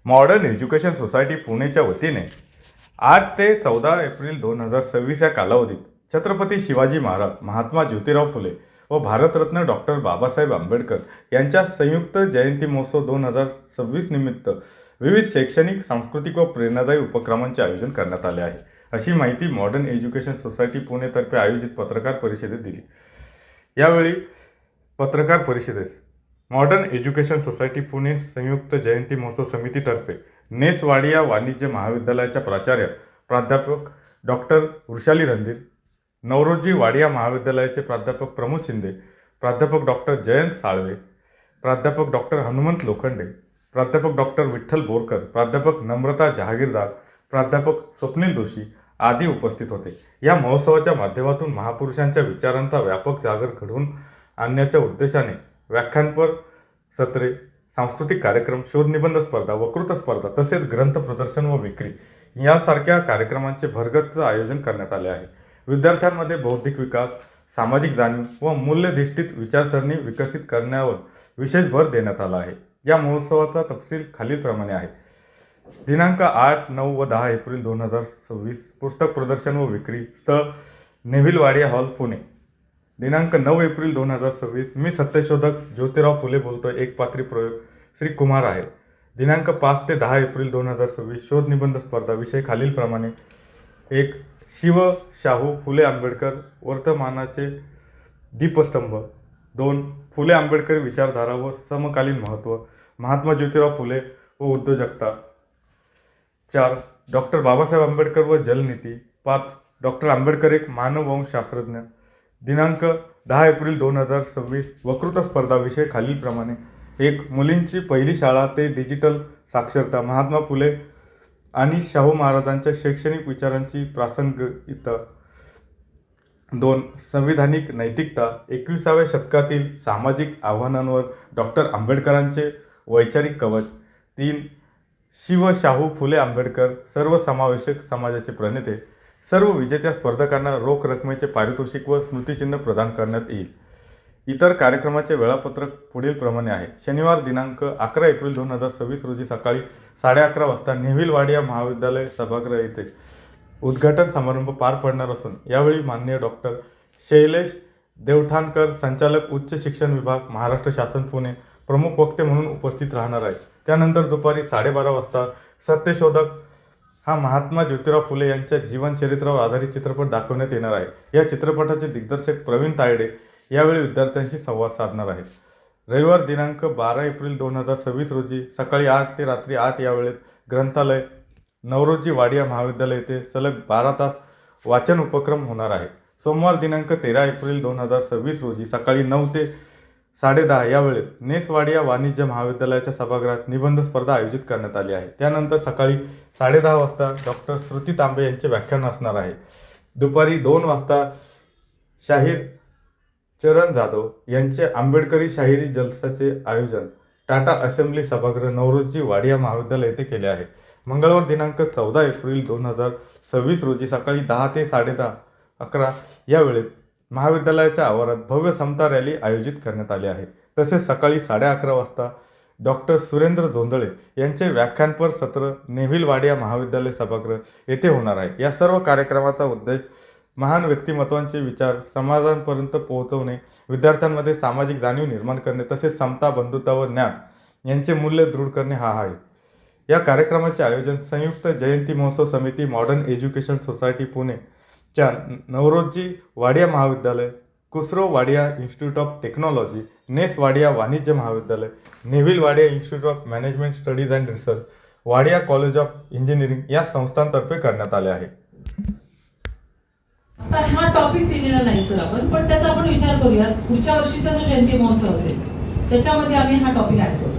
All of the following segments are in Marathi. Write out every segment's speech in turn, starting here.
मॉडर्न एज्युकेशन सोसायटी पुणेच्या वतीने 8 ते 14 एप्रिल 2026 या कालावधीत छत्रपती शिवाजी महाराज, महात्मा ज्योतिराव फुले व भारतरत्न डॉक्टर बाबासाहेब आंबेडकर यांच्या संयुक्त जयंती महोत्सव 2026 निमित्त विविध शैक्षणिक, सांस्कृतिक व प्रेरणादायी उपक्रमांचे आयोजन करण्यात आले आहे, अशी माहिती मॉडर्न एज्युकेशन सोसायटी पुणेतर्फे आयोजित पत्रकार परिषदेत दिली। यावेळी पत्रकार परिषदेस मॉडर्न एज्युकेशन सोसायटी पुणे संयुक्त जयंती महोत्सव समितीतर्फे नेस वाडिया वाणिज्य महाविद्यालयाच्या प्राचार्य प्राध्यापक डॉक्टर वृषाली रणधीर, नवरोजी वाडिया महाविद्यालयाचे प्राध्यापक प्रमोद शिंदे, प्राध्यापक डॉक्टर जयंत साळवे, प्राध्यापक डॉक्टर हनुमंत लोखंडे, प्राध्यापक डॉक्टर विठ्ठल बोरकर, प्राध्यापक नम्रता जहागीरदार, प्राध्यापक स्वप्नील जोशी आदी उपस्थित होते। या महोत्सवाच्या माध्यमातून महापुरुषांच्या विचारांचा व्यापक जागर घडवून आणण्याच्या उद्देशाने व्याख्यानपर, सत्रे, सांस्कृतिक कार्यक्रम, शोधनिबंध स्पर्धा, वक्तृत्व स्पर्धा तसेच ग्रंथ प्रदर्शन व विक्री यासारख्या कार्यक्रमांचे भरगच्च आयोजन करण्यात आले आहे। विद्यार्थ्यांमध्ये बौद्धिक विकास, सामाजिक जाणीव व मूल्यधिष्ठित विचारसरणी विकसित करण्यावर विशेष भर देण्यात आला आहे। या महोत्सवाचा तपशील खालीलप्रमाणे आहे। दिनांक 8, 9 व 10 एप्रिल 2026 पुस्तक प्रदर्शन व विक्री, स्थळ नेव्हिल वाडिया हॉल पुणे। दिनांक 9 एप्रिल 2026 मी सत्यशोधक ज्योतिराव फुले बोलतोय, एक पात्री प्रयोग श्री कुमार आहे। दिनांक 5 ते 10 एप्रिल 2026 शोध निबंध स्पर्धा, विषय खालीलप्रमाणे: 1. शिव शाहू फुले आंबेडकर वर्तमानाचे दीपस्तंभ, 2. फुले आंबेडकरी विचारधारा व समकालीन महत्त्व, महात्मा ज्योतिराव फुले व उद्योजकता, 4. डॉक्टर बाबासाहेब आंबेडकर व जलनीती, 5. डॉक्टर आंबेडकर एक मानववंशशास्त्रज्ञ। दिनांक 10 एप्रिल 2026 वक्तृत्व स्पर्धा, विषय खालीलप्रमाणे: 1. मुलींची पहिली शाळा ते डिजिटल साक्षरता, महात्मा फुले आणि शाहू महाराजांच्या शैक्षणिक विचारांची प्रासंगिकता, 2. संविधानिक नैतिकता, 21व्या शतकातील सामाजिक आव्हानांवर डॉक्टर आंबेडकरांचे वैचारिक कवच, 3. शिव शाहू फुले आंबेडकर सर्वसमावेशक समाजाचे प्रणेते। सर्व विजेत्या स्पर्धकांना रोख रकमेचे पारितोषिक व स्मृतिचिन्ह प्रदान करण्यात येईल। इतर कार्यक्रमाचे वेळापत्रक पुढीलप्रमाणे आहे। शनिवार दिनांक 11 एप्रिल 2026 रोजी सकाळी 11:30 वाजता नेव्हिल वाडिया महाविद्यालय सभागृह येथे उद्घाटन समारंभ पार पडणार असून यावेळी माननीय डॉक्टर शैलेश देवठाणकर, संचालक उच्च शिक्षण विभाग, महाराष्ट्र शासन पुणे प्रमुख वक्ते म्हणून उपस्थित राहणार आहेत। त्यानंतर दुपारी 12:30 वाजता सत्यशोधक हा महात्मा ज्योतिराव फुले यांच्या जीवनचरित्रावर आधारित चित्रपट दाखवण्यात येणार आहे। या चित्रपटाचे दिग्दर्शक प्रवीण तायडे यावेळी विद्यार्थ्यांशी संवाद साधणार आहेत। रविवार दिनांक 12 एप्रिल 2026 रोजी सकाळी 8 ते रात्री 8 या वेळेत ग्रंथालय नवरोजी वाडिया महाविद्यालय येथे सलग 12 तास वाचन उपक्रम होणार आहे। सोमवार दिनांक 13 एप्रिल 2026 रोजी सकाळी 9 ते 10:30 या वेळेत नेस वाडिया वाणिज्य महाविद्यालयाच्या सभागृहात निबंध स्पर्धा आयोजित करण्यात आली आहे। त्यानंतर सकाळी 10:30 वाजता डॉक्टर श्रुती तांबे यांचे व्याख्यान असणार आहे। दुपारी 2 वाजता शाहीर चरण जाधव यांचे आंबेडकरी शाहिरी जलसाचे आयोजन टाटा असेंब्ली सभागृह नवरोजी वाडिया महाविद्यालय येथे केले आहे। मंगळवार दिनांक 14 एप्रिल 2026 रोजी सकाळी 10 ते 11:30 या वेळेत महाविद्यालयाच्या आवारात भव्य समता रॅली आयोजित करण्यात आली आहे। तसेच सकाळी 11:30 वाजता डॉक्टर सुरेंद्र जोंधळे यांचे व्याख्यानपर सत्र नेव्हिल वाडिया महाविद्यालय सभागृह येथे होणार आहे। या सर्व कार्यक्रमाचा उद्देश महान व्यक्तिमत्वांचे विचार समाजांपर्यंत पोहोचवणे, विद्यार्थ्यांमध्ये सामाजिक जाणीव निर्माण करणे तसेच समता, बंधुता व ज्ञान यांचे मूल्य दृढ करणे हा आहे। या कार्यक्रमाचे आयोजन संयुक्त जयंती महोत्सव समिती, मॉडर्न एज्युकेशन सोसायटी पुणे च्या नवरोजी वाडिया महाविद्यालय, कुसरो Wadia institute of technology, Ness Wadia वाणिज्य महाविद्यालय, Neville Wadia institute of management studies and research, Wadia college of engineering या संस्थांतर्फे करण्यात आले आहे। आता हा टॉपिक दिलेला नाही सर आपण, पण त्याचा आपण विचार करूया। पुढच्या वर्षीचा जो जयंती महोत्सव असेल त्याच्यामध्ये आम्ही हा टॉपिक ऍड करू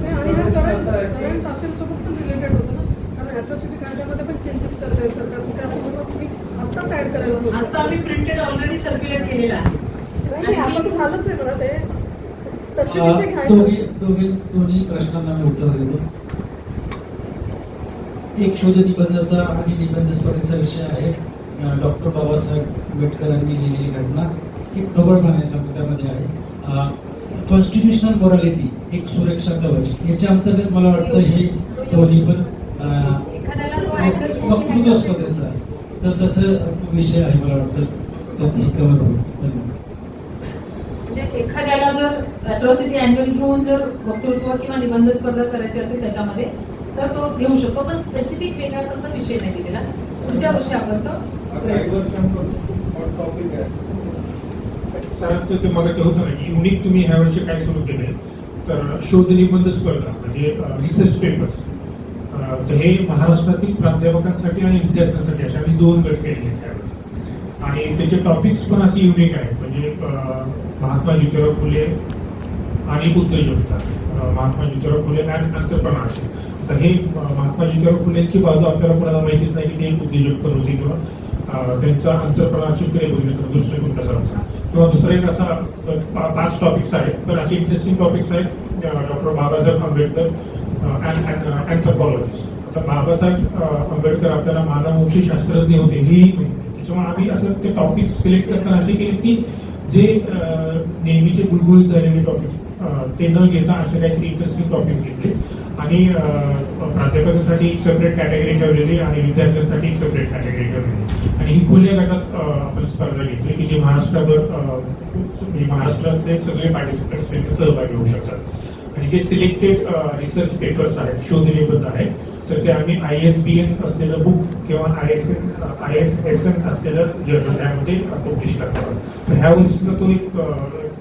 आणि हा करंट अफेअर सोबत पण रिलेटेड होतं ना, कारण ॲट्रॉसिटी कायद्यामध्ये पण चेंजेस करतंय सरकार, त्यासोबत तुम्ही आत्ताच ऍड करायला होतं। आता आम्ही प्रिंटेड ऑलरेडी सर्क्युलेट केलेला आहे। नाही आता तर झालंच आहे ना ते, तशी विषय घ्यायला दोन्ही प्रश्नांना मी उत्तर देतो। एक शोध निबंधाचा आणि निबंध स्पर्धेचा विषय आहे डॉक्टर बाबासाहेब आंबेडकरांनी लिहिलेली घटना, एक प्रबळ मानायचं त्यामध्ये आहे। कॉन्स्टिट्युशनल मोरॅलिटी, एक सुरक्षा कवच, याच्या अंतर्गत मला वाटतं हे दोन्ही पण एखाद्याला तो वक्तृत्व असतो त्याचा, तर तसं विषय आहे मला वाटतं त्यात कव्हर होईल. धन्यवाद. म्हणजे एखाद्याला जर अॅट्रॉसिटी अँगल घेऊन जर वक्तृत्व किंवा निबंध स्पर्धा करायची असेल त्याच्यामध्ये तर तो घेऊ शकतो, पण स्पेसिफिक वेगळा तसा विषय नाही दिलेला. पुढच्या वर्षी आपण तो सरांचं ते मला होतं ना की युनिक तुम्ही ह्या वर्षी काय सुरू केले तर शोध निबंध स्पर्धा म्हणजे रिसर्च पेपर्स, तर हे महाराष्ट्रातील प्राध्यापकांसाठी आणि विद्यार्थ्यांसाठी अशा आम्ही 2 गट केलेले त्यावेळेस. आणि त्याचे टॉपिक्स पण असे युनिक आहेत, म्हणजे महात्मा ज्योतिराव फुले आणि उद्योजकता, महात्मा ज्योतिराव फुले अँड एंटरप्रेन्योरशिप. तर हे महात्मा ज्योतिराव फुलेंची बाजू आपल्याला कोणाला माहितीच नाही की ते एक उद्योजक पण होते किंवा त्यांचा एंटरप्रेन्योरशिपकडे बघण्याचा दृष्टिकोन कसा होता. किंवा दुसरा एक असा 5 टॉपिक्स आहेत, तर असे इंटरेस्टिंग टॉपिक्स आहेत डॉक्टर बाबासाहेब आंबेडकर अँथ्रोपॉलॉजिस्ट. आता बाबासाहेब आंबेडकर आपल्याला मानववंशी शास्त्रज्ञ होते हेही माहिती नाही. त्याच्यामुळे आम्ही असं ते टॉपिक सिलेक्ट करताना असे केले की जे नेहमीचे गुळगुळीत झालेले टॉपिक ते न घेता असे काहीतरी इंटरेस्टिंग टॉपिक घेतले आणि प्राध्यापकांसाठी एक सेपरेट कॅटेगरी ठेवलेली आणि विद्यार्थ्यांसाठी एक सेपरेट कॅटेगरी ठेवलेली. आणि ही खुल्या गटात आपण स्पर्धा घेतली की जे महाराष्ट्रातले सगळे पार्टिसिपेंट्स त्यांचे सहभागी होऊ शकतात. आणि जे सिलेक्टेड रिसर्च पेपर्स आहेत, शोध निबंध आहेत, तर ते आम्ही ISBN असलेलं बुक किंवा ISSN असलेलं जर्नल त्यामध्ये पब्लिश करतो. तर ह्या वर्षीचा तो एक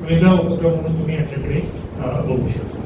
वेगळा उपक्रम म्हणून तुम्ही याच्याकडे बघू शकता.